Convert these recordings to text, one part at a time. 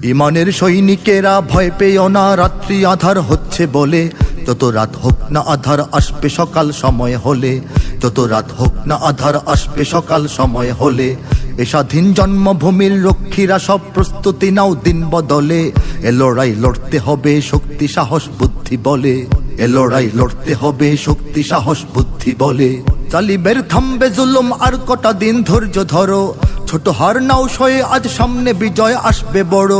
ইমানের সৈনিকেরা ভয় পেও না, রাত্রি আধার হচ্ছে বলে। যত রাত হোক না আধার আসবে সকাল সময় হলে। যত রাত হোক না আধার আসবে সকাল সময় হলে। এ স্বাধীন জন্মভূমির রক্ষীরা সব প্রস্তুতি নাও দিন বদলে। এ লড়াই লড়তে হবে শক্তি সাহস বুদ্ধি বলে। এ লড়াই লড়তে হবে শক্তি সাহস বুদ্ধি বলে। জালিমের থামবে জুলুম আর কটা দিন ধৈর্য ধরো। ছোট হার নাও সয়ে আজ সামনে বিজয় আসবে বড়।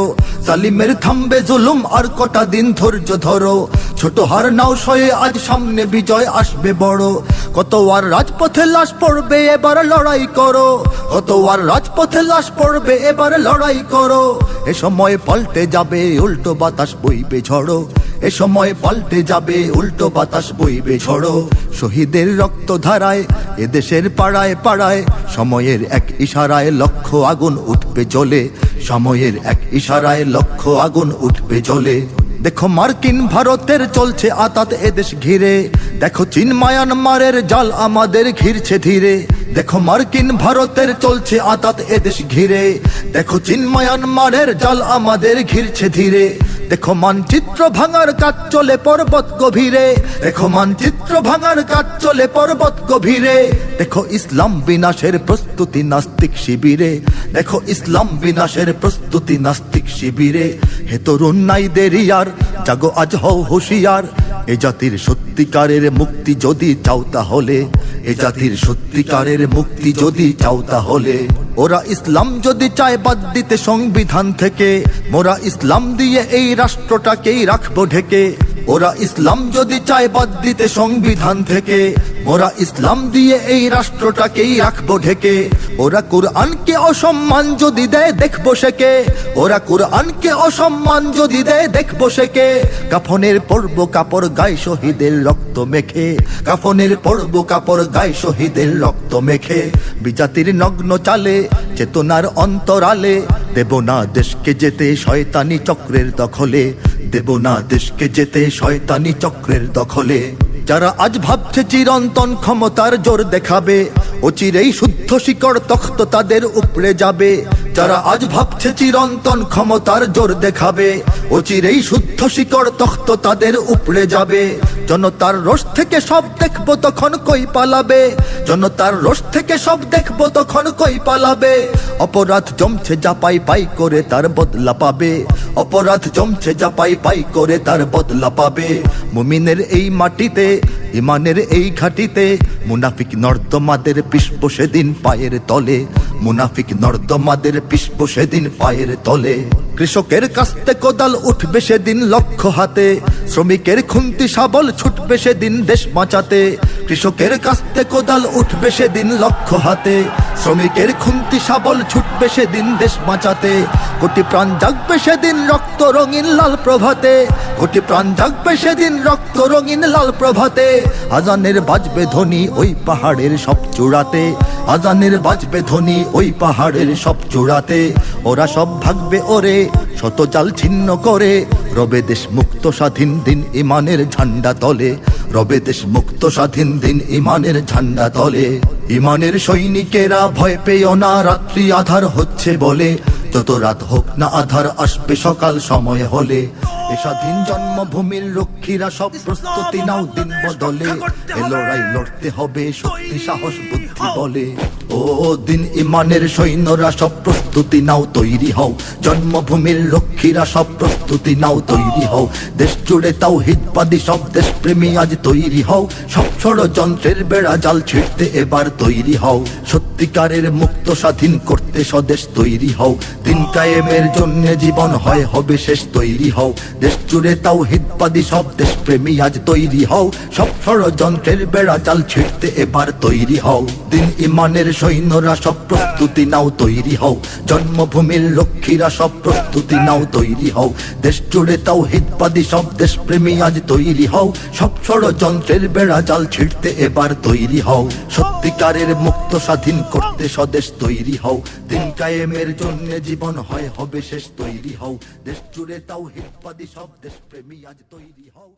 জালিমের থামবে জুলুম আর কটা দিন ধৈর্য ধরো। ছোট হার নাও সয়ে আজ সামনে বিজয় আসবে বড়। কত আর রাজপথে লাশ পড়বে এবার লড়াই করো। কত আর রাজপথে লাশ পড়বে এবার লড়াই করো। এ সময় পাল্টে যাবে উল্টো বাতাস বইবে ঝড়ো। এ সময় পাল্টে যাবে উল্টো বাতাস বইবে ঝড়ো। শহীদের রক্ত ধারায় এদেশের পাড়ায় পাড়ায় সময়ের এক ইশারায় লক্ষ আগুন উঠবে জ্বলে। সময়ের এক ইশারায় লক্ষ আগুন উঠবে জ্বলে। দেখো মার্কিন ভারতের চলছে আতাত এদেশ ঘিরে। দেখো চীন মায়ানমারের জাল আমাদের ঘিরছে ধীরে। দেখো মার্কিন ভারতের চলছে আতাত এদেশ ঘিরে। দেখো চীন মায়ানমারের জাল আমাদের ঘিরছে ধীরে। দেখো মানচিত্র ভাঙার কাজ চলে পর্বত গভীরে। দেখো মানচিত্র ভাঙার কাজ চলে পর্বত গভীরে। দেখো ইসলাম বিনাশের প্রস্তুতি নাস্তিক শিবিরে। দেখো ইসলাম বিনাশের প্রস্তুতি নাস্তিক শিবিরে। হে তরুণ নাই দেরি আর, জাগো আজ হও হুঁশিয়ার। এ জাতির সত্যিকারের মুক্তি যদি চাও তাহলে। এ জাতির সত্যিকারের মুক্তি যদি চাও তাহলে। ওরা ইসলাম যদি চায় বাদ দিতে সংবিধান থেকে, মোরা ইসলাম দিয়ে এই রাষ্ট্রটাকেই রাখবো ঢেকে। ওরা ইসলাম যদি চায় বাদ দিতে সংবিধান থেকে, মোরা ইসলাম দিয়ে এই রাষ্ট্রটাকেই রাখবো ঢেকে। ওরা কুরআনকে অসম্মান যদি দেয় দেখবো সেকে। ওরা কুরআনকে অসম্মান যদি দেয় দেখবো সেকে। কাফনের পরব কাপড় গায়ে শহীদের রক্ত মেখে। কাফনের পরব কাপড় গায়ে শহীদের রক্ত মেখে। বিজাতির নগ্ন চালে চেতনার অন্তরালে। দেব না দেশকে যেতে শয়তানি চক্রের দখলে। দেব না দেশকে যেতে শয়তানি চক্রের দখলে। যারা আজ ভাবছে চিরন্তন ক্ষমতার জোর দেখাবে, অচিরেই শুদ্ধ শিকড় তখ্ত তাদের উপড়ে যাবে। যারা আজ ভাবছে চিরন্তন ক্ষমতার জোর দেখাবে, অচিরেই শুদ্ধ শিকড় তখ্ত তাদের উপড়ে যাবে। জনতার রোষ থেকে সব দেখবো তখন কই পালাবে। জনতার রোষ থেকে সব দেখবো তখন কই পালাবে। অপরাধ জমছে যা পাই পাই করে তার বদলা পাবে। অপরাধ জমছে যা পাই পাই করে তার বদলা পাবে। মুমিনের এই মাটিতে ইমানের এই ঘাটিতে মুনাফিক নর্দমাদের পিষব সেদিন পায়ের তলে। মুনাফিক নর্দমাদের পিষব সেদিন পায়ের তলে। কৃষকের কাস্তে কোদাল উঠবে সেদিন লক্ষ্য হাতে। শ্রমিকের খুন্তি শাবল ছুটবে সেদিন দেশ বাঁচাতে। কৃষকের কাস্তে কোদাল উঠবে সেদিন লক্ষ্য হাতে। শ্রমিকের খুন্তি শাবল ছুটবে সেদিন দেশ বাঁচাতে। কোটি প্রাণ জাগবে সেদিন রক্ত রঙিন লাল প্রভাতে। কোটি প্রাণ জাগবে সেদিন রক্ত রঙিন লাল প্রভাতে। আজানের বাজবে ধ্বনি ওই পাহাড়ের সব চূড়াতে। আজানের বাজবে ধ্বনি ওই পাহাড়ের সব চূড়াতে। ওরা সব ভাগবে ওরে শত জাল ছিন্ন করে। রবে দেশ মুক্ত স্বাধীন দিন ইমানের ঝান্ডা তলে। রবে দেশ মুক্ত স্বাধীন দিন ইমানের ঝান্ডা তলে। ইমানের সৈনিকেরা ভয় পেও না, রাত্রি আধার হচ্ছে বলে। যত রাত হোক না আধার আসবে সকাল সময় হলে। এ স্বাধীন জন্মভূমির রক্ষীরা সব প্রস্তুতি নাও দিন বদলে। এ লড়াই লড়তে হবে শক্তি সাহস বুদ্ধি বলে। ও দিন ইমানের সৈন্যরা সব প্রস্তুতি নাও তৈরি হও। জন্মভূমির রক্ষীরা সব প্রস্তুতি নাও তৈরি হও। দেশ জুড়ে তাওহীদবাদী সব দেশপ্রেমী আজ তৈরি হও। সব ষড়যন্ত্রের বেড়া জাল ছিঁড়তে এবার তৈরি হও। সত্যিকারের মুক্ত স্বাধীন করতে স্বদেশ তৈরি হও। দিন কায়েমের জন্য জীবন হয় হবে শেষ তৈরি হও। দেশ জুড়ে তাওহীদবাদী সব দেশপ্রেমী আজ তৈরি হও। সব ষড়যন্ত্রের বেড়া জাল ছিঁড়তে এবার তৈরি হও। দিন ইমানের সৈন্যরা সব প্রস্তুতি নাও তৈরি হও। জন্মভূমির রক্ষীরা সব প্রস্তুতি নাও তৈরি হও। দেশ জুড়ে তাওহীদবাদী সব দেশপ্রেমী আজ তৈরি হও। সব ষড়যন্ত্রের বেড়া জাল ছিঁড়তে এবার তৈরি হও। সত্যিকারের মুক্ত স্বাধীন করতে স্বদেশ তৈরি হও। দিন কায়েমের জন্য জীবন হয় হবে শেষ তৈরি হও। দেশ জুড়ে তাওহীদবাদী সব দেশপ্রেমী আজ তৈরি হও।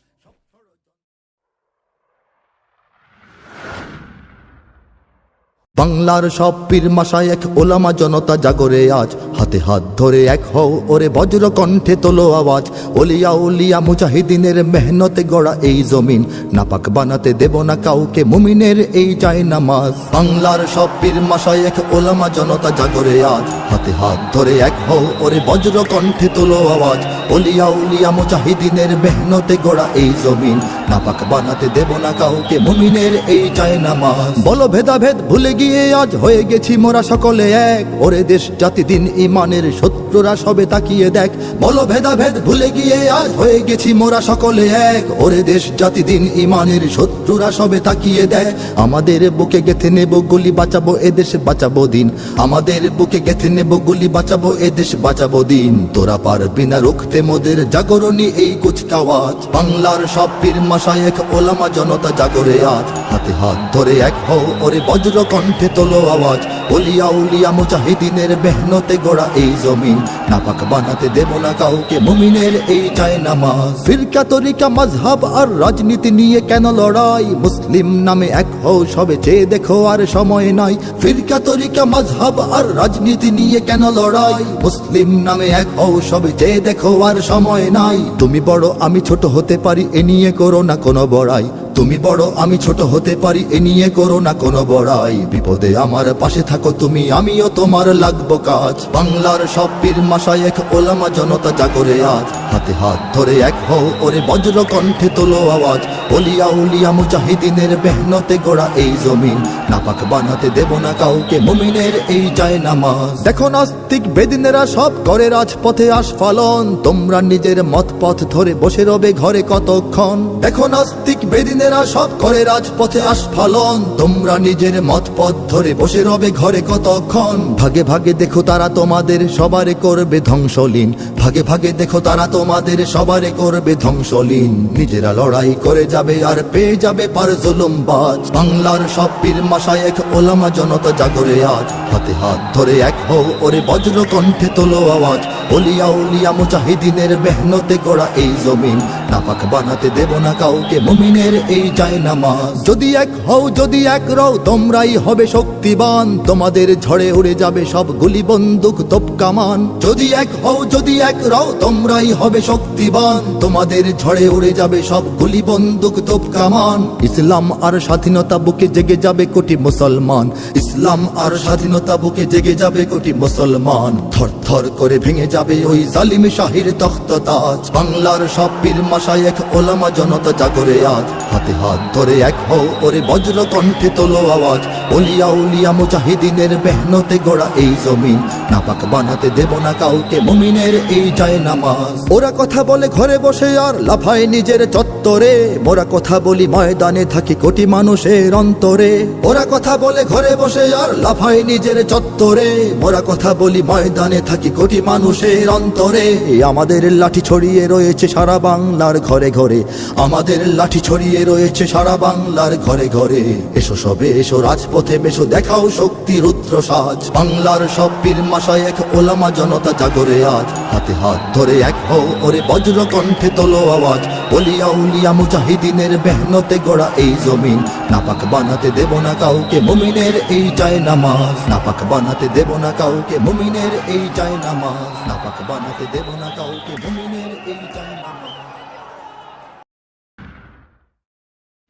বাংলার সব পীর মাশায়েখ ওলামা জনতা জাগরে আজ, হাতে হাত ধরে এক হও ওরে বজ্র কণ্ঠে তোলো আওয়াজ। ওলিয়া উলিয়া মুজাহিদিনের মেহনতে গড়া এই জমিন, নাপাক বানাতে দেব না কাউকে মুমিনের এই চাই নামাজ। বাংলার সব পীর মাশায়েখ ওলামা জনতা জাগরে আজ, হাতে হাত ধরে এক হও ওরে বজ্র কণ্ঠে তোলো আওয়াজ। ওলিয়া উলিয়া মুজাহিদিনের মেহনতে গড়া এই জমিন, নাপাক বানাতে দেব না কাউকে মুমিনের এই চাই নামাজ। বলো ভেদাভেদ ভুলে গিয়ে আজ হয়ে গেছি মোরা সকলে এক, ওরে দেশ জাতি দিন ইমানের শত্রুরা সবে তাকিয়ে দেখ। বলো ভেদাভেদ ভুলে গিয়ে আজ হয়ে গেছি মোরা সকলে এক, ওরে দেশ জাতি দিন ইমানের শত্রুরা সবে তাকিয়ে দেখ। আমাদের বুকে গেঁথে নেব গুলি, বাঁচাবো এদেশ বাঁচাবো দিন। আমাদের বুকে গেঁথে নেব গুলি, বাঁচাবো এদেশ বাঁচাবো দিন। তোরা পারবি না রুখতে মোদের জাগরণী এই কুচকাওয়াজ। বাংলার সব পীর মাশায়েখ ওলামা জনতা জাগরে আজ, হাতে হাত ধরে এক হও ওরে বজ্র কণ্ঠে তোলো আওয়াজ। ওলিয়া উলিয়া মুজাহিদিনের মেহনতে গড়া এই জমিন, নাপাক বানাতে দেব না কাউকে মুমিনের এই চাই নামাজ। ফিরকা তরিকা মাযহাব আর রাজনীতি নিয়ে কেন লড়াই, মুসলিম নামে এক হও সবে চেয়ে দেখো আর সময় নাই। ফিরকা তরিকা মাযহাব আর রাজনীতি নিয়ে কেন লড়াই, মুসলিম নামে এক হও সবে চেয়ে দেখো আর সময় নাই। তুমি বড় আমি ছোট হতে পারি এ নিয়ে করো না কোনো বড়াই, তুমি বড় আমি ছোট হতে পারি এ নিয়ে করো না কোনো বড়াই। বিপদে আমার পাশে থাকো তুমি, আমিও তোমার লাগবো কাজ। বাংলার সব পীর মাশায়েখ ওলামা জনতা জাগরে আজ, হাতে হাত ধরে এক হও ওরে বজ্র কণ্ঠে তোলো আওয়াজ। ওলিয়া উলিয়া মুজাহিদিনের মেহনতে গড়া এই জমিন, নাপাক বানাতে দেব না কাউকে মুমিনের এই চাই নামাজ। দেখো নাস্তিক বেদিনেরা সব করে রাজপথে আস্ফালন, তোমরা নিজের মত পথ ধরে বসে রবে ঘরে কতক্ষণ। দেখো নাস্তিক বেদিনেরা সব করে রাজপথে আস্ফালন, তোমরা নিজের মত পথ ধরে বসে রবে ঘরে কতক্ষণ। ভাগে ভাগে দেখো তারা তোমাদের সবারে করবে ধ্বংসলীন, ভাগে ভাগে দেখো তারা তোমাদের সবারে করবে ধ্বংসলীন। নিজেরা লড়াই করে যাবে আর পেয়ে যাবে পার জুলুমবাজ। বাংলার সব পীর মাশায়েখ ওলামা জনতা জাগরে আজ, হাতে হাত ধরে এক হও ওরে বজ্র কণ্ঠে তোলো আওয়াজ। ওলিয়া উলিয়া মুজাহিদিনের মেহনতে গড়া এই জমিন, নাপাক বানাতে দেব না কাউকে মুমিনের এই চাই নামাজ। যদি এক হও যদি এক রও তোমরাই হবে শক্তিবান, তোমাদের ঝড়ে উড়ে যাবে সব গুলি বন্দুক তোপ কামান। যদি এক হও যদি এক রও তোমরাই হবে শক্তিবান, তোমাদের ঝড়ে উড়ে যাবে সব গুলি বন্দুক তোপ কামান। ইসলাম আর স্বাধীনতা বুকে জেগে যাবে কোটি মুসলমান, ইসলাম আর স্বাধীনতা বুকে জেগে যাবে কোটি মুসলমান। থর থর করে ভেঙে যাবে ওই জালিম শাহির তখ্ত তাজ। বাংলার সব পীর মাশায়েখ ওলামা জনতা জাগরে আজ, হাতে হাত ধরে এক হও ওরে বজ্র কণ্ঠে তোলো আওয়াজ। ওলিয়া উলিয়া মুজাহিদিনের মেহনতে গড়া এই জমিন, নাপাক বানাতে দেব না কাউকে মুমিনের এই চাই নামাজ। ওরা কথা বলে ঘরে বসে আর লাফায় নিজের চত্বরে, মোরা কথা বলি ময়দানে থাকি কোটি মানুষের অন্তরে। ওরা কথা বলে ঘরে বসে আর লাফায় নিজের চত্বরে, মোরা কথা বলি ময়দানে থাকি কোটি মানুষের অন্তরে। আমাদের লাঠি ছড়িয়ে রয়েছে সারা বাংলার ঘরে ঘরে, আমাদের লাঠি ছড়িয়ে রয়েছে সারা বাংলার ঘরে ঘরে। এসো সবে এসো রাজপথে বেশো দেখাও শক্তি রুদ্র সাজ। বাংলার সব পীর মাশায়েখ ওলামা জনতা জাগরে আজ, হাতে হাত ধরে এক হও ওরে বজ্র কণ্ঠে তোলো আওয়াজ। ওলিয়া উলিয়া মুজাহিদিনের মেহনতে গড়া এই জমিন, নাপাক বানাতে দেব না কাউকে মুমিনের এই চাই নামাজ। নাপাক বানাতে দেব না কাউকে মুমিনের এই চাই নামাজ, নাপাক বানাতে দেব না কাউকে মুমিনের এই চাই নামাজ।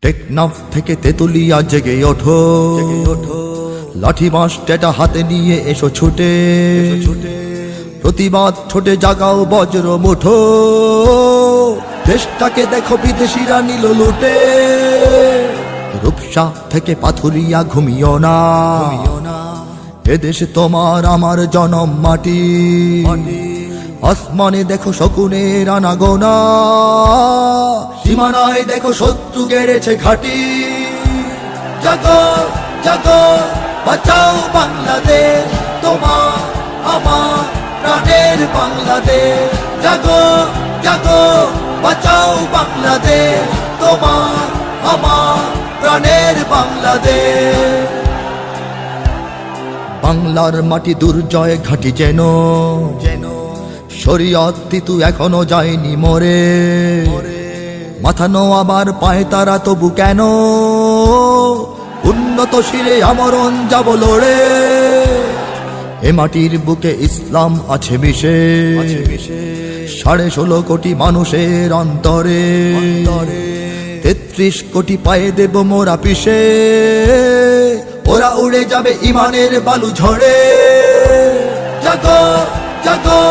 টেকনাফ থেকে তেতুলিয়া জেগে ওঠো, লাঠি বাঁশ টেটা হাতে নিয়ে এসো ছুটে, প্রতিবাদ ছোটে জাগাও বজ্র মুঠো। দেশটাকে দেখো বিদেশিরা নিল লুটে, রূপসা থেকে পাথুরিয়া ঘুমিও না, এদেশ তোমার আমার জনম মাটি। আসমানে দেখো শকুনের আনাগোনা, সীমানায় দেখো শত্রু গেড়েছে ঘাটি। জাগো জাগো বাঁচাও বাংলাদেশ, তোমার আমার প্রাণের বাংলাদেশ। জাগো জাগো বাঁচাও বাংলাদেশ, তোমার আমার প্রাণের বাংলাদেশ। বাংলার মাটি দুর্জয় ঘাটি যেন, শরীয়ত তিতু এখনো যায়নি মরে। মাথা নোয়াবার পায় তারা তবু কেন, উন্নত শিরে আমরণ যাব লড়ে। এ মাটির বুকে ইসলাম আছে মিশে 16.5 কোটি মানুষের অন্তরে। 33 কোটি পায়ে দেব মোরা পিষে, ওরা উড়ে যাবে ইমানের বালু ঝড়ে। জাগো জাগো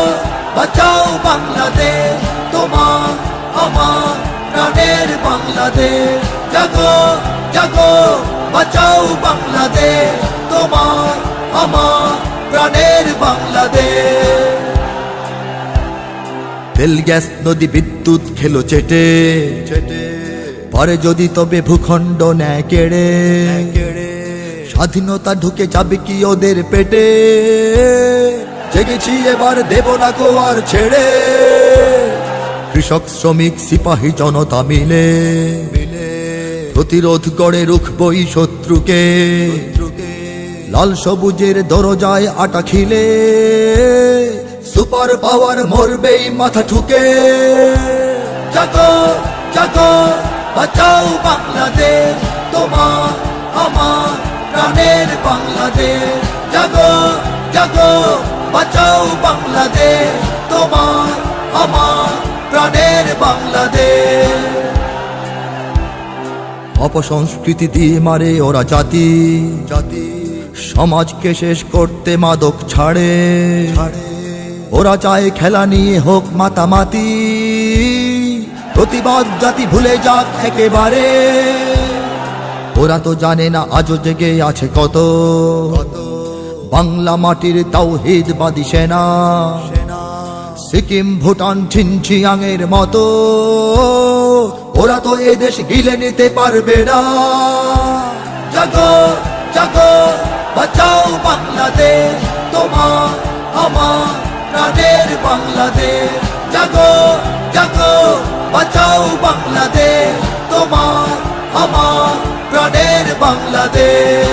বাঁচাও বাংলাদেশ, তোমার আমার প্রাণের বাংলাদেশ। জাগো জাগো বাঁচাও বাংলাদেশ, তোমার আমার প্রাণের বাংলাদেশ। তেল গ্যাস নদী বিদ্যুৎ খেলো চেটে, পরে যদি তবে ভূখণ্ড নেয় কেড়ে। স্বাধীনতা ঢুকে যাবে কি ওদের পেটে, জেগেছি এবার দেব না গো আর ছেড়ে। কৃষক শ্রমিক সিপাহী জনতা মিলে প্রতিরোধ গড়ে রুখবই শত্রুকে। লাল সবুজের দরজায় আটা খিলে, সুপার পাওয়ার মরবেই মাথা ঠুকে। জাগো জাগো বাঁচাও বাংলাদেশ, তোমার আমার প্রাণের বাংলাদেশ। জাগো জাগো বাঁচাও বাংলাদেশ, তোমার আমার প্রাণের বাংলাদেশ। অপসংস্কৃতি দিয়ে মারে ওরা জাতি, সমাজকে শেষ করতে মাদক ছাড়ে। ওরা চায় খেলা নিয়ে হোক মাতামাতি, প্রতিবাদ জাতি ভুলে যাক একেবারে। ওরা তো জানে না আজও জেগে আছে কত বাংলা মাটির তাওহীদবাদী সেনা। সিকিম ভুটান ঝিনঝিয়াংয়ের মতো ওরা তো এদেশ গিলে নিতে পারবে না। জাগো জাগো বাঁচাও বাংলাদেশ, তোমার আমার প্রাণের বাংলাদেশ। জাগো জাগো বাঁচাও বাংলাদেশ, তোমার আমার প্রাণের বাংলাদেশ।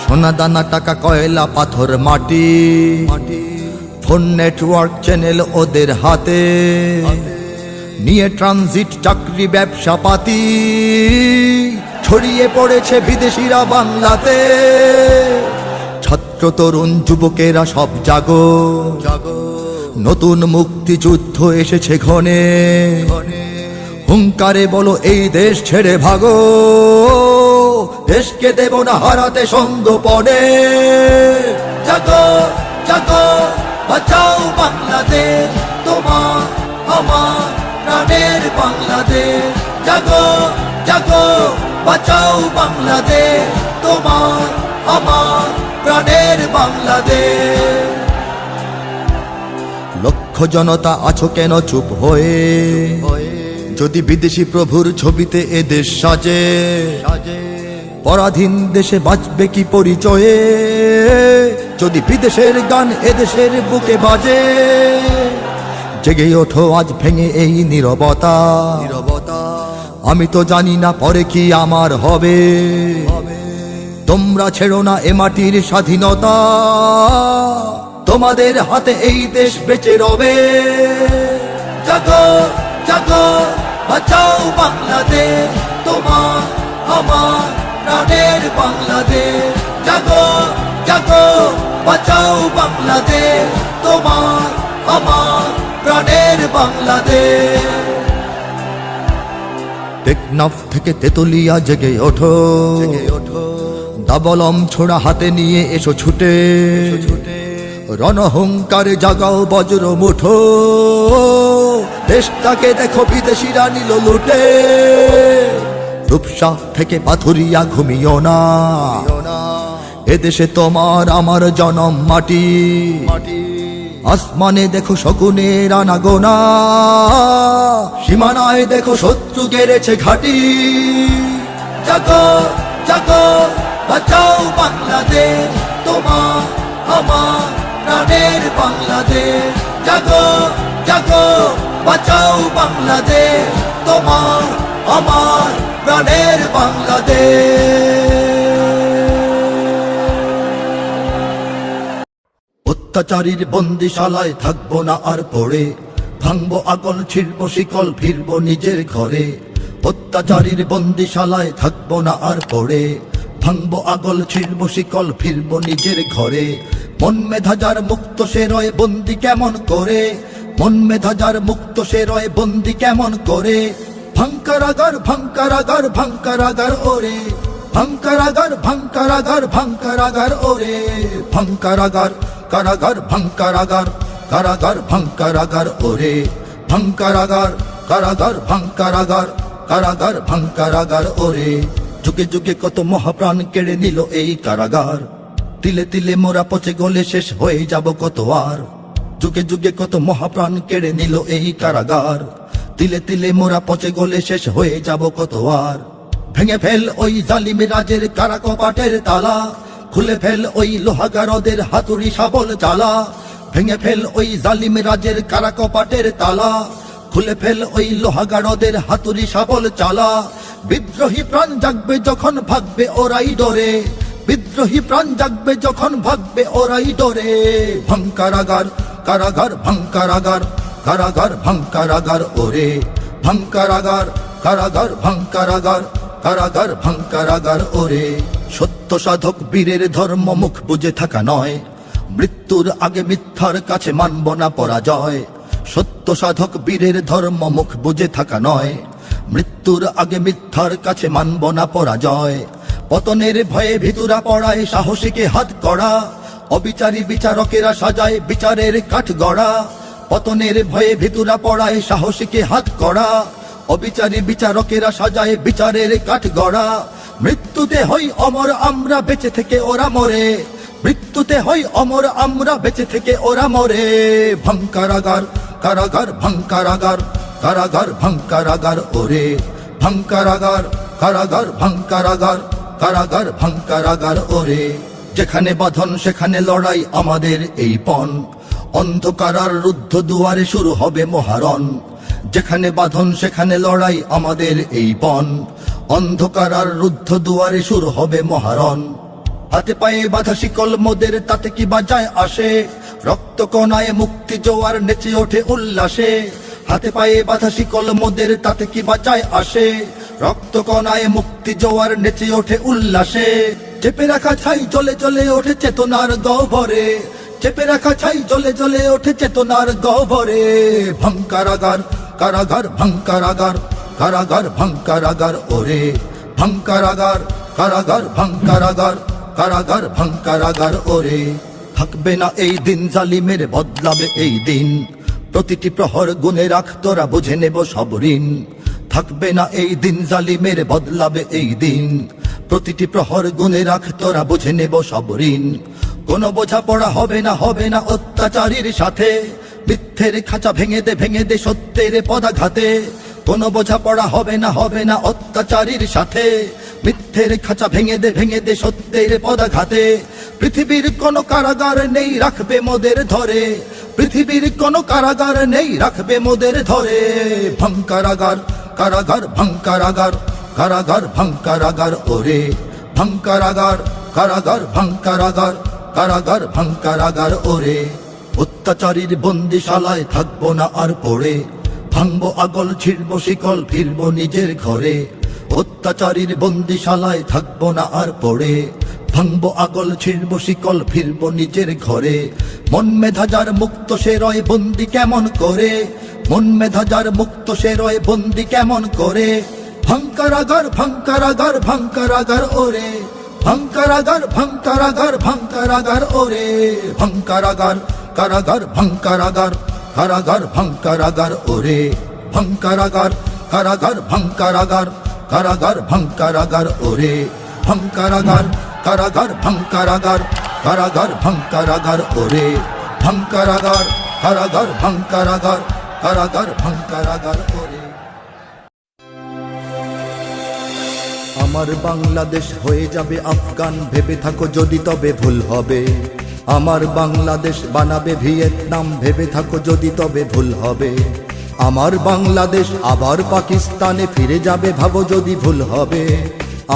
সোনা দানা টাকা কয়লা পাথর মাটি, ফোন নেটওয়ার্ক চ্যানেল ওদের হাতে। নিয়ে ট্রানজিট চাকরি ব্যবসা পাতি, ছড়িয়ে পড়েছে বিদেশিরা বাংলাতে। ছাত্র তরুণ যুবকেরা সব জাগো, নতুন মুক্তিযুদ্ধ এসেছে ঘনে। হুঙ্কারে বলো এই দেশ ছেড়ে ভাগো, দেশকে দেব না হারাতে সঙ্গোপনে। জাগো জাগো বাঁচাও বাংলাদেশ, তোমার আমার প্রাণের বাংলাদেশ। জাগো জাগো বাঁচাও বাংলাদেশ, তোমার আমার প্রাণের বাংলাদেশ। লক্ষ জনতা আছো কেন চুপ হয়ে, যদি বিদেশি প্রভুর ছবিতে এ দেশ সাজে। পরাধীন দেশে বাঁচবে কি পরিচয়ে, যদি বিদেশের গান এদেশের বুকে বাজে। জেগে ওঠো আজ ভেঙে এই নীরবতা, আমি তো জানি না পরে কি আমার হবে। তোমরা ছেড়ো না এ মাটির স্বাধীনতা, তোমাদের হাতে এই দেশ বেঁচে রবে। জাগো জাগো বাঁচাও বাংলাদেশ, তোমার আমার প্রাণের বাংলাদেশ। জাগো জাগো বাঁচাও বাংলাদেশ, তোমার আমার প্রাণের বাংলাদেশ। টেকনাফ থেকে তেতুলিয়া জেগে ওঠো, দাবলম ছোড়া হাতে নিয়ে এসো ছুটে। রণহুঙ্কারে জাগাও বজ্র মুঠো, দেশটাকে দেখো বিদেশিরা নিল লুটে। রূপসা থেকে পাথুরিয়া ঘুমিও না, এদেশে তোমার আমার জনম মাটি। আসমানে দেখো শকুনের আনাগোনা, সীমানায় দেখো শত্রু গেড়েছে ঘাটি। জাগো জাগো বাঁচাও বাংলাদেশ, তোমার আমার প্রাণের বাংলাদেশ। জাগো জাগো বাঁচাও বাংলাদেশ, তোমার আমার প্রাণের বাংলাদেশ। অত্যাচারীর বন্দিশালায় থাকবো না আর পড়ে, ভাঙবো আগল ছিড়বো শিকল ফিরবো নিজের ঘরে। অত্যাচারীর বন্দিশালায় থাকবো না আর পড়ে, ভাঙবো আগল ছিড়বো শিকল ফিরবো নিজের ঘরে। মন মেধা যার মুক্ত সে রয় বন্দি কেমন করে, মন মেধা যার মুক্ত সে রয় বন্দি কেমন করে। ভাঙ্কারাগার ভাঙ্কারাগার ভাঙ্কারাগার ওরে, ভাঙ্কারাগার ভাঙ্কারাগার ভাঙ্কারাগার ওরে। ভাঙ্কারাগার কারাগার ভাঙ্কারাগার কারাগার ভাঙ্কারাগার ওরে। ভাঙ্কারাগার কারাগার ভাঙ্কারাগার কারাগার ভাঙ্কারাগার ওরে। যুগে যুগে কত মহাপ্রাণ কেড়ে নিল এই কারাগার, তিলে তিলে মোরা পচে গলে শেষ হয়ে যাব কত আর। যুগে যুগে কত মহাপ্রাণ কেড়ে নিল এই কারাগার, তিলে তিলে মোরা পচে গলে শেষ হয়ে যাব কত আর। ভেঙে ফেল ওই জালিম রাজের কারা কপাটের তালা, খুলে ফেল ওই লোহাগারদের হাতুড়ি শাবল জ্বালা। ভেঙে ফেল ওই জালিম রাজের কারা কপাটের তালা, খুলে ফেল ওই লোহাগারদের হাতুড়ি শাবল চালা। বিদ্রোহী প্রাণ জাগবে যখন ভাগবে ওরাই ডরে, বিদ্রোহী প্রাণ জাগবে যখন ভাগবে ওরাই ডরে। ভাঙ্কারাগার কারাগার ভাঙ্কারাগার কারাগার ভাঙ্কারাগার ওরে। ভাঙ্কারাগার কারাগার ভাঙ্কারাগার কারাগার ভাঙ্কারাগার ওরে। সত্য সাধক বীরের ধর্ম মুখ বুঝে থাকা নয়, মৃত্যুর আগে মিথ্যার কাছে মানব না পরাজয়। সত্য সাধক বীরের ধর্ম মুখ বুঝে থাকা নয়, মৃত্যুর আগে মিথ্যার কাছে মানব না পরাজয়। পতনের ভয়ে ভিতুরা পড়ায় সাহসীকে হাত করা, অবিচারী বিচারকেরা সাজায় বিচারের কাঠ গড়া। পতনের ভয়ে ভিতুরা পড়ায় সাহসীকে হাত করা, অবিচারী বিচারকেরা সাজায় বিচারের কাঠ গড়া। মৃত্যুতে হই অমর আমরা বেঁচে থেকে ওরা মরে, মৃত্যুতে হই অমর আমরা বেঁচে থেকে ওরা মরে। ভাঙ্কারাগার কারাগার ভাঙ্কারাগার কারাগার ভাঙ্কারাগার ওরে। ভাঙ্কারাগার কারাগার ভাঙ্কারাগার কারাগার ভাঙ্কারাগার ওরে। যেখানে বাঁধন সেখানে লড়াই আমাদের এই পণ, অন্ধকারার রুদ্ধ দুয়ারে শুরু হবে মহারণ। যেখানে বাঁধন সেখানে লড়াই আমাদের এই পণ, অন্ধকারার রুদ্ধ দুয়ারে শুরু হবে মহারণ। হাতে পায়ে বাঁধা শিকল মোদের তাতে কি বাজায় আসে, রক্ত কণায় মুক্তি জোয়ার নেচে ওঠে উল্লাসে। হাতে পায়ে বাঁধা শিকল মোদের তাতে কি বাজায় আসে, রক্ত কণায় মুক্তি জোয়ার নেচে ওঠে উল্লাসে। চেপে রাখা ছাই জ্বলে জ্বলে ওঠে চেতনার গহ্বরে, চেপে রাখা ছাই জ্বলে জ্বলে ওঠে চেতনার গহ্বরে। ভাঙ্কারাগার কারাগার ভাঙ্কারাগার কারাগার ভাঙ্কারাগার ওরে। ভাঙ্কারাগার কারাগার ভাঙ্কারাগার কারাগার ভাঙ্কারাগার ওরে। থাকবে না এই দিন জালিমের বদলাবে এই দিন, প্রতিটি প্রহর গুনে রাখ তোরা বুঝে নেব সব ঋণ। থাকবে না এই দিন জালিমের বদলাবে এই দিন, প্রতিটি প্রহর গুনে রাখ তোরা বুঝে নেব সব ঋণ। কোনো বোঝাপড়া হবে না অত্যাচারীর সাথে, মিথ্যের খাঁচা ভেঙে দে সত্যের পদাঘাতে। কোনো বোঝাপড়া হবে না অত্যাচারীর সাথে, মিথ্যের খাঁচা ভেঙে দে সত্যের পদাঘাতে। পৃথিবীর কোনো কারাগার নেই রাখবে মোদের ধরে, পৃথিবীর কোনো কারাগার নেই রাখবে মোদের ধরে। ভাঙ্কারাগার কারাগার ভাঙ্কারাগার কারাগার ভাঙ্কারাগার ওরে। ভাঙ্কারাগার কারাগার ভাঙ্কারাগার কারাগার ভাঙ্কারাগার ওরে। অত্যাচারীর বন্দিশালায় থাকবো না আর পড়ে, ভাঙবো আগল ছিড়বো শিকল ফিরবো নিজের ঘরে। অত্যাচারীর বন্দিশালায় থাকবো না আর পড়ে, ভাঙবো আগল ছিড়বো শিকল ফিরবো নিজের ঘরে। মন মেধা যার মুক্ত সে রয় বন্দি কেমন করে, মন মেধা যার মুক্ত সে রয় বন্দি কেমন করে। ভাঙ্কারাগার ভাঙ্কারাগার ভাঙ্কারাগার ওরে। ভাঙ্কারাগার ভাঙ্কারাগার ভাঙ্কারাগার ওরে। ভাঙ্কারাগার কারাগার ভাঙ্কারাগার কারাগার ভাঙ্কারাগার ওরে। ভাঙ্কারাগার কারাগার ভাঙ্কারাগার কারাগার ভাঙ্কারাগার ওরে। ভাঙ্কারাগার কারাগার ভাঙ্কারাগার কারাগার ভাঙ্কারাগার ওরে। ভাঙ্কারাগার কারাগার ভাঙ্কারাগার কারাগার ভাঙ্কারাগার ওরে। আমার বাংলাদেশ হয়ে যাবে আফগান, ভেবে থাকো যদি তবে ভুল হবে। আমার বাংলাদেশ বানাবে ভিয়েতনাম, ভেবে থাকো যদি তবে ভুল হবে। আমার বাংলাদেশ আবার পাকিস্তানে ফিরে যাবে, ভাবো যদি ভুল হবে।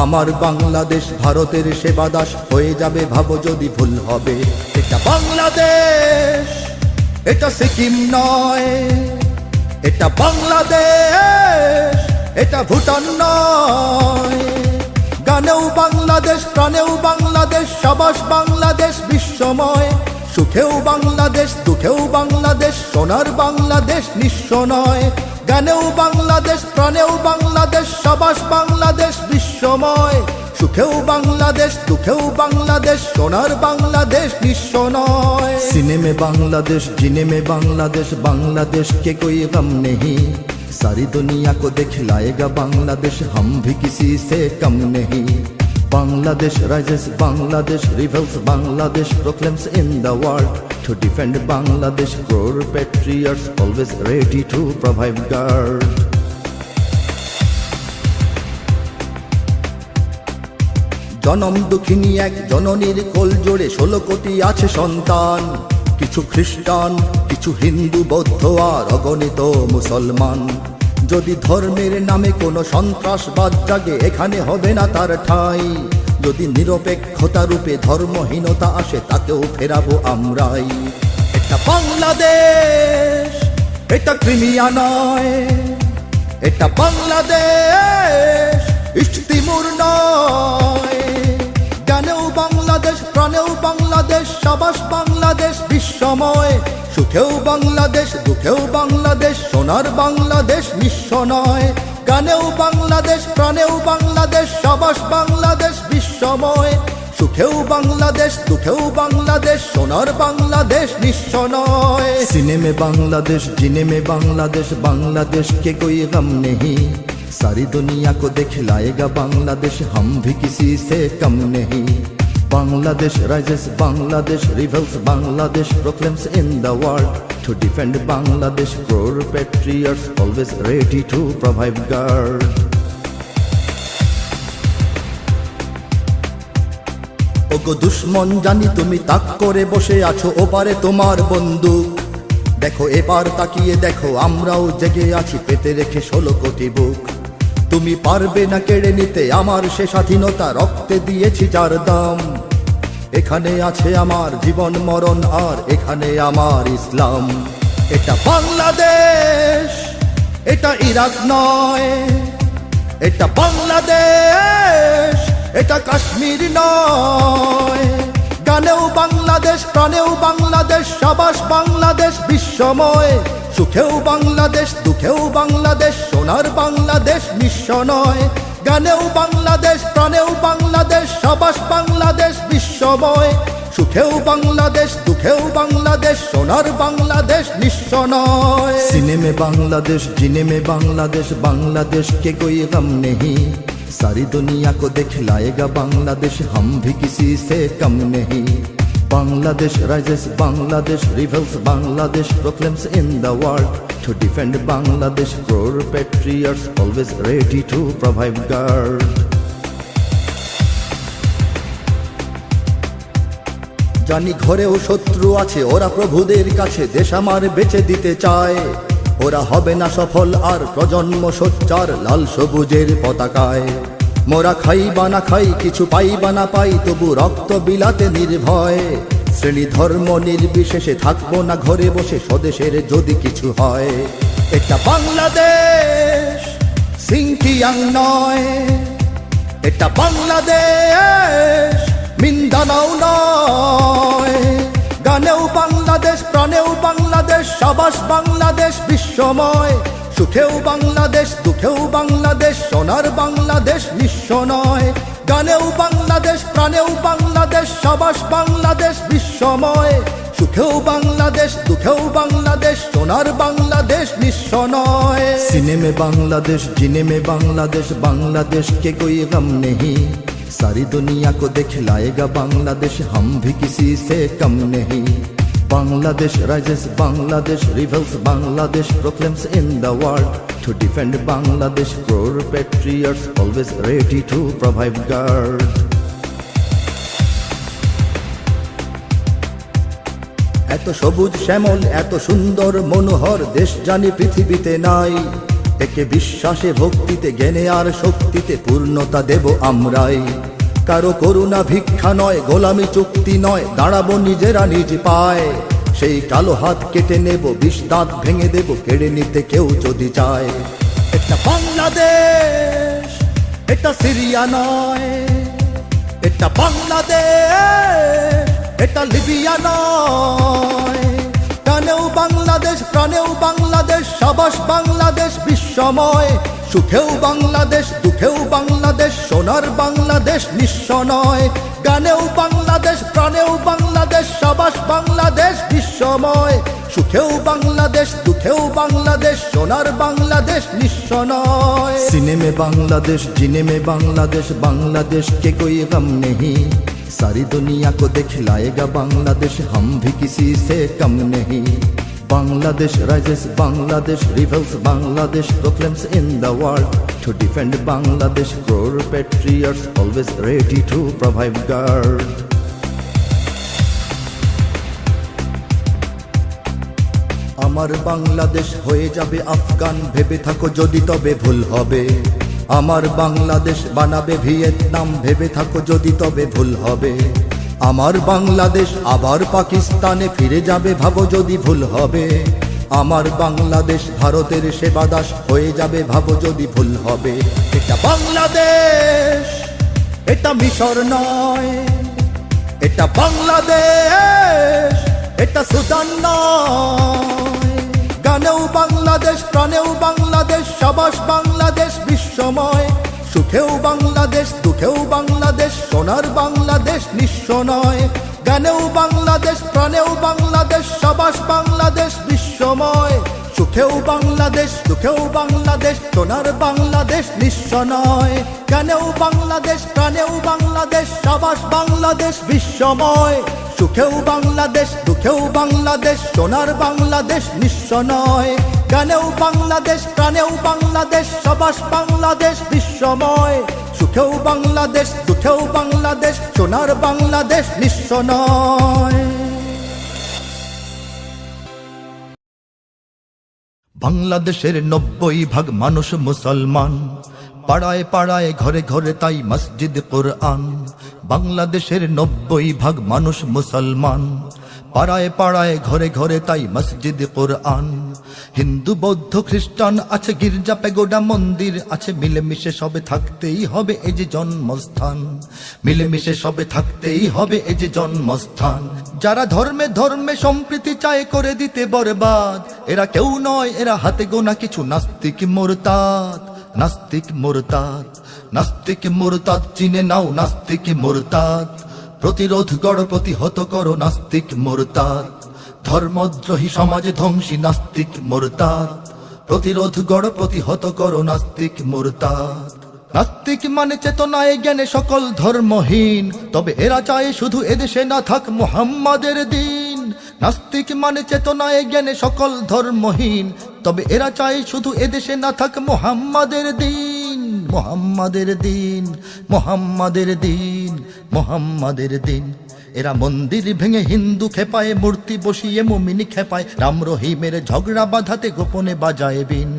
আমার বাংলাদেশ ভারতের সেবাদাস হয়ে যাবে, ভাবো যদি ভুল হবে। এটা বাংলাদেশ, এটা সিকিম নয়, এটা বাংলাদেশ, এটা ভুটান নয়। গানেও বাংলাদেশ, প্রাণেও বাংলাদেশ, সাবাস বাংলাদেশ বিশ্বময়। সুখেও বাংলাদেশ, দুঃখেও বাংলাদেশ, সোনার বাংলাদেশ নিঃস্ব নয়। গানেও বাংলাদেশ, প্রাণেও বাংলাদেশ, সাবাস বাংলাদেশ বিশ্বময়। সুখেও বাংলাদেশ, দুঃখেও বাংলাদেশ, সোনার বাংলাদেশ নিঃস্ব নয়। सीने में बांग्लादेश, जीने में बांग्लादेश, बांग्लादेश के कोई गम नहीं। सारी दुनिया को दिखलाएगा बांग्लादेश, हम भी किसी से कम नहीं। Bangladesh rises, Bangladesh rebels, Bangladesh proclaims in the world to defend Bangladesh. Core patriots always ready to provide guard. জনম দুঃখিনী এক জননীর কোল জোড়ে 16 কোটি আছে সন্তান। কিছু খ্রিস্টান, কিছু হিন্দু, বৌদ্ধ আর অগণিত মুসলমান। যদি ধর্মের নামে কোনো সন্ত্রাসবাদ জাগে, এখানে হবে না তার ঠাঁই। যদি নিরপেক্ষতা রূপে ধর্মহীনতা আসে, তাকেও ফেরাবো আমরাই। এটা বাংলাদেশ, এটা ক্রিমিয়া নয়। এটা বাংলাদেশ, ইস্ট তিমুর নয়। গানেও বাংলাদেশ, প্রাণেও বাংলাদেশ, সাবাস বাংলাদেশ বিশ্বময়। সুখেও বাংলাদেশ, দুঃখেও বাংলাদেশ, সোনার বাংলাদেশ নিঃস্ব নয়। গানেও বাংলাদেশ, প্রাণেও বাংলাদেশ, সাবাস বাংলাদেশ বিশ্বময়। সুখেও বাংলাদেশ, দুঃখেও বাংলাদেশ, সোনার বাংলাদেশ নিঃস্ব নয়। सीने में बांग्लादेश, जीने में बांग्लादेश, बांग्लादेश के कोई गम नहीं। सारी दुनिया को दिखलाएगा बांग्लादेश, हम भी किसी से कम नहीं। Bangladesh rises, Bangladesh rebels, Bangladesh proclaims in the world to defend Bangladesh. Core patriots always ready to provide guard. ওগো দুশ্মন, জানি তুমি তাক করে বসে আছো ওপারে তোমার বন্দুক। দেখো এবার তাকিয়ে দেখো, আমরাও জেগে আছি পেতে রেখে 16 কোটি বুক। তুমি পারবে না কেড়ে নিতে আমার সে স্বাধীনতা, রক্তে দিয়েছি যার দাম। এখানে আছে আমার জীবন মরণ, আর এখানে আমার ইসলাম। এটা বাংলাদেশ, এটা ইরাক নয়। এটা বাংলাদেশ, এটা কাশ্মীর নয়। গানেও বাংলাদেশ, প্রাণেও বাংলাদেশ, সাবাস বাংলাদেশ বিশ্বময়। সুখেও বাংলাদেশ, দুঃখেও বাংলাদেশ, সোনার বাংলাদেশ নিঃস্ব নয়। গানেও বাংলাদেশ, প্রাণেও বাংলাদেশ, সাবাস বাংলাদেশ বিশ্বময়। সুখেও বাংলাদেশ, দুঃখেও বাংলাদেশ, সোনার বাংলাদেশ নিঃস্ব নয়। सीने में बांग्लादेश, जीने में बांग्लादेश, बांग्लादेश के कोई गम नहीं। सारी दुनिया को दिखलाएगा बांग्लादेश, हम भी किसी से कम नहीं। Bangladesh rises, Bangladesh rebels, Bangladesh proclaims in the world to defend Bangladesh. Core patriots always ready to provide guard. জানি ঘরেও শত্রু আছে, ওরা প্রভুদের কাছে দেশ আমার বেচে দিতে চায়। ওরা হবে না সফল আর প্রজন্ম সোচ্চার লাল সবুজের পতাকায়। মোরা খাই বা না খাই, কিছু পাই বা না পাই, তবু রক্ত বিলাতে নির্ভয়। শ্রেণী ধর্ম নির্বিশেষে থাকবো না ঘরে বসে, স্বদেশের যদি কিছু হয়। এটা বাংলাদেশ, সিংকিয়াং নয়। এটা বাংলাদেশ, মিন্দানাও নয়। গানেও বাংলাদেশ, প্রাণেও বাংলাদেশ, সাবাস বাংলাদেশ বিশ্বময়। সুখেও বাংলাদেশ, দুঃখেও বাংলাদেশ, সোনার বাংলাদেশ নিঃস্ব নয়। গানেও বাংলাদেশ, প্রাণেও বাংলাদেশ, সাবাস বাংলাদেশ বিশ্বময়। সুখেও বাংলাদেশ, দুঃখেও বাংলাদেশ, সোনার বাংলাদেশ নিঃস্ব নয়। सीने में बांग्लादेश, जीने में बांग्लादेश, बांग्लादेश के कोई गम नहीं। सारी दुनिया को दिखलाएगा बांग्लादेश, हम भी किसी से कम नहीं। Bangladesh rises, Bangladesh rebels, Bangladesh proclaims in the world to defend Bangladesh. Core patriots always ready to provide guard. এত সবুজ শ্যামল, এত সুন্দর মনোহর দেশ জানি পৃথিবীতে নাই। একে বিশ্বাসে, ভক্তিতে, জ্ঞানে আর শক্তিতে পূর্ণতা দেব আমরাই। কারো করুণা ভিক্ষা নয়, গোলামি চুক্তি নয়, দাঁড়াবো নিজেরা নিজ পায়। সেই কালো হাত কেটে নেব, বিষ দাঁত ভেঙে দেব, কেড়ে নিতে কেউ যদি চায়। এটা বাংলাদেশ, এটা সিরিয়া নয়, এটা বাংলাদেশ, এটা লিবিয়া নয়। টানেও বাংলাদেশ, প্রাণেও বাংলাদেশ, সাবাস বাংলাদেশ বিশ্বময়। সুখেও বাংলাদেশ, দুঃখেও বাংলাদেশ, সোনার বাংলাদেশ নিঃস্ব নয়। গানেও বাংলাদেশ, প্রাণেও বাংলাদেশ, সাবাস বাংলাদেশ বিশ্বময়। সুখেও বাংলাদেশ, দুঃখেও বাংলাদেশ, সোনার বাংলাদেশ নিঃস্ব নয়। सीने में बांग्लादेश, जीने में बांग्लादेश, बांग्लादेश के कोई गम नहीं। सारी दुनिया को दिखलाएगा बांग्लादेश, हम भी किसी से कम नहीं। Bangladesh rises, Bangladesh rebels, Bangladesh proclaims in the world to defend Bangladesh. Core patriots always ready to provide guard. আমার বাংলাদেশ হয়ে যাবে আফগান, ভেবে থাকো যদি তবে ভুল হবে। আমার বাংলাদেশ বানাবে ভিয়েতনাম, ভেবে থাকো যদি তবে ভুল হবে। আমার বাংলাদেশ আবার পাকিস্তানে ফিরে যাবে, ভাবো যদি ভুল হবে। আমার বাংলাদেশ ভারতের সেবাদাস হয়ে যাবে, ভাবো যদি ভুল হবে। এটা বাংলাদেশ, এটা মিশর নয়। এটা বাংলাদেশ, এটা সুদান নয়। গানেও বাংলাদেশ, প্রাণেও বাংলাদেশ, সাবাস বাংলাদেশ বিশ্বময়। সুখেও বাংলাদেশ, দুঃখেও বাংলাদেশ, সোনার বাংলাদেশ নিঃস্ব নয়। গানেও বাংলাদেশ, প্রাণেও বাংলাদেশ, সাবাস বাংলাদেশ বিশ্বময়। সুখেও বাংলাদেশ, দুঃখেও বাংলাদেশ, সোনার বাংলাদেশ নিঃস্ব নয়। গানেও বাংলাদেশ, প্রাণেও বাংলাদেশ, সাবাস বাংলাদেশ বিশ্বময়। সুখেও বাংলাদেশ, দুঃখেও বাংলাদেশ, সোনার বাংলাদেশ নিঃস্ব নয়। গানেও বাংলাদেশ, প্রাণেও বাংলাদেশ, সাবাস বাংলাদেশ বিশ্বময়। সুখেও বাংলাদেশ, দুঃখেও বাংলাদেশ, সোনার বাংলাদেশ নিঃস্ব নয়। বাংলাদেশের 90% মানুষ মুসলমান, পাড়ায় পাড়ায় ঘরে ঘরে তাই মসজিদ কোরআন। বাংলাদেশের 90% মানুষ মুসলমান, পাড়ায় পাড়ায় ঘরে ঘরে তাই মসজিদ কোরআন। হিন্দু বৌদ্ধ খ্রিস্টান আছে, গির্জা পেগোডা মন্দির আছে, মিলেমিশে সবে থাকতেই হবে এই যে জন্মস্থান। মিলেমিশে সবে থাকতেই হবে এই যে জন্মস্থান। যারা ধর্মে ধর্মে সম্প্রীতি চায় করে দিতে বরবাদ, এরা কেউ নয়, এরা হাতে গোনা কিছু নাস্তিক মুরতাদ। নাস্তিক মুরতাদ, নাস্তিক মুরতাদ চিনে নাও, নাস্তিক মুরতাদ। প্রতিরোধ গড়, প্রতিহত করো নাস্তিক মুরতাদ। ধর্মদ্রোহী সমাজ ধ্বংসী নাস্তিক মুরতাদ। প্রতিরোধ গড়, প্রতিহত করো নাস্তিক মুরতাদ। নাস্তিক মানে চেতনায় জ্ঞানে সকল ধর্মহীন, তবে এরা চায় শুধু এদেশে না থাক মুহাম্মাদের দিন। নাস্তিক মানে চেতনায় জ্ঞানে সকল ধর্মহীন, তবে এরা চায় শুধু এদেশে না থাক মুহাম্মাদের দিন। মুহাম্মাদের দিন, মুহাম্মাদের দিন, মুহাম্মাদের দিন। এরা মন্দির ভেঙে হিন্দু খেপায়, মূর্তি বসিয়ে মুমিনি খেপায়। রাম রহিমের ঝগড়া বাঁধাতে গোপনে বাজায় বিন।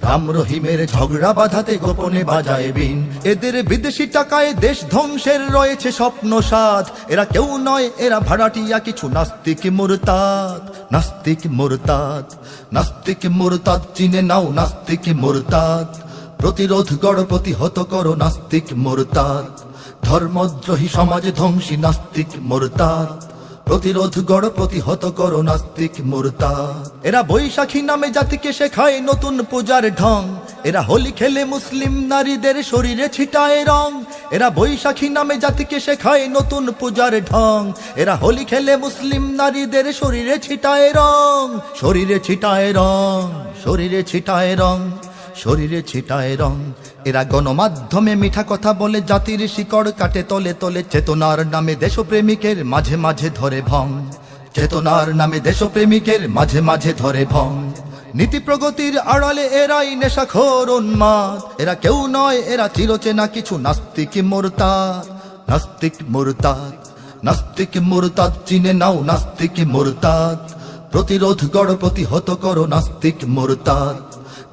রাম রহিমের ঝগড়া বাঁধাতে গোপনে বাজায় বিন। এদের বিদেশি টাকায় দেশ ধ্বংসের রয়েছে স্বপ্ন সাধ। এরা কেউ নয়, এরা ভাড়াটিয়া কিছু নাস্তিক মুরতাদ। নাস্তিক মুরতাদ, নাস্তিক মুরতাদ চিনে নাও, নাস্তিক মুরতাদ। প্রতিরোধ গড়, প্রতিহত করো নাস্তিক মুরতাদ। ধর্মদ্রোহী সমাজ ধ্বংসী নাস্তিক মুরতাদ। প্রতিরোধ গড়, প্রতিহত করো নাস্তিক মুরতাদ। এরা বৈশাখী নামে জাতিকে শেখায় নতুন পূজার ঢং। এরা হোলি খেলে মুসলিম নারীদের শরীরে ছিটায় রং। এরা বৈশাখী নামে জাতিকে শেখায় নতুন পূজার ঢং। এরা হোলি খেলে মুসলিম নারীদের শরীরে ছিটায় রং। শরীরে ছিটায় রং, শরীরে ছিটায় রং, শরীরে ছিটায় রং। এরা গণমাধ্যমে মিঠা কথা বলে, জাতির শিকড় কাটে তলে তলে। চেতনার নামে দেশপ্রেমিকের মাঝে মাঝে ধরে ভং। চেতনার নামে দেশপ্রেমিকের মাঝে মাঝে ধরে ভং। নীতি প্রগতির আড়ালে এরাই নেশাখোর উন্মাদ। এরা কেউ নয়, এরা চিরচেনা কিছু নাস্তিক মুরতাদ। নাস্তিক মুরতাদ, নাস্তিক মুরতাদ চিনে নাও, নাস্তিক মুরতাদ। প্রতিরোধ গড়, প্রতিহত করো নাস্তিক মুরতাদ।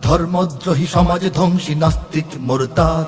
ধর্মদ্রোহী সমাজ ধ্বংসী নাস্তিক মুরতাদ।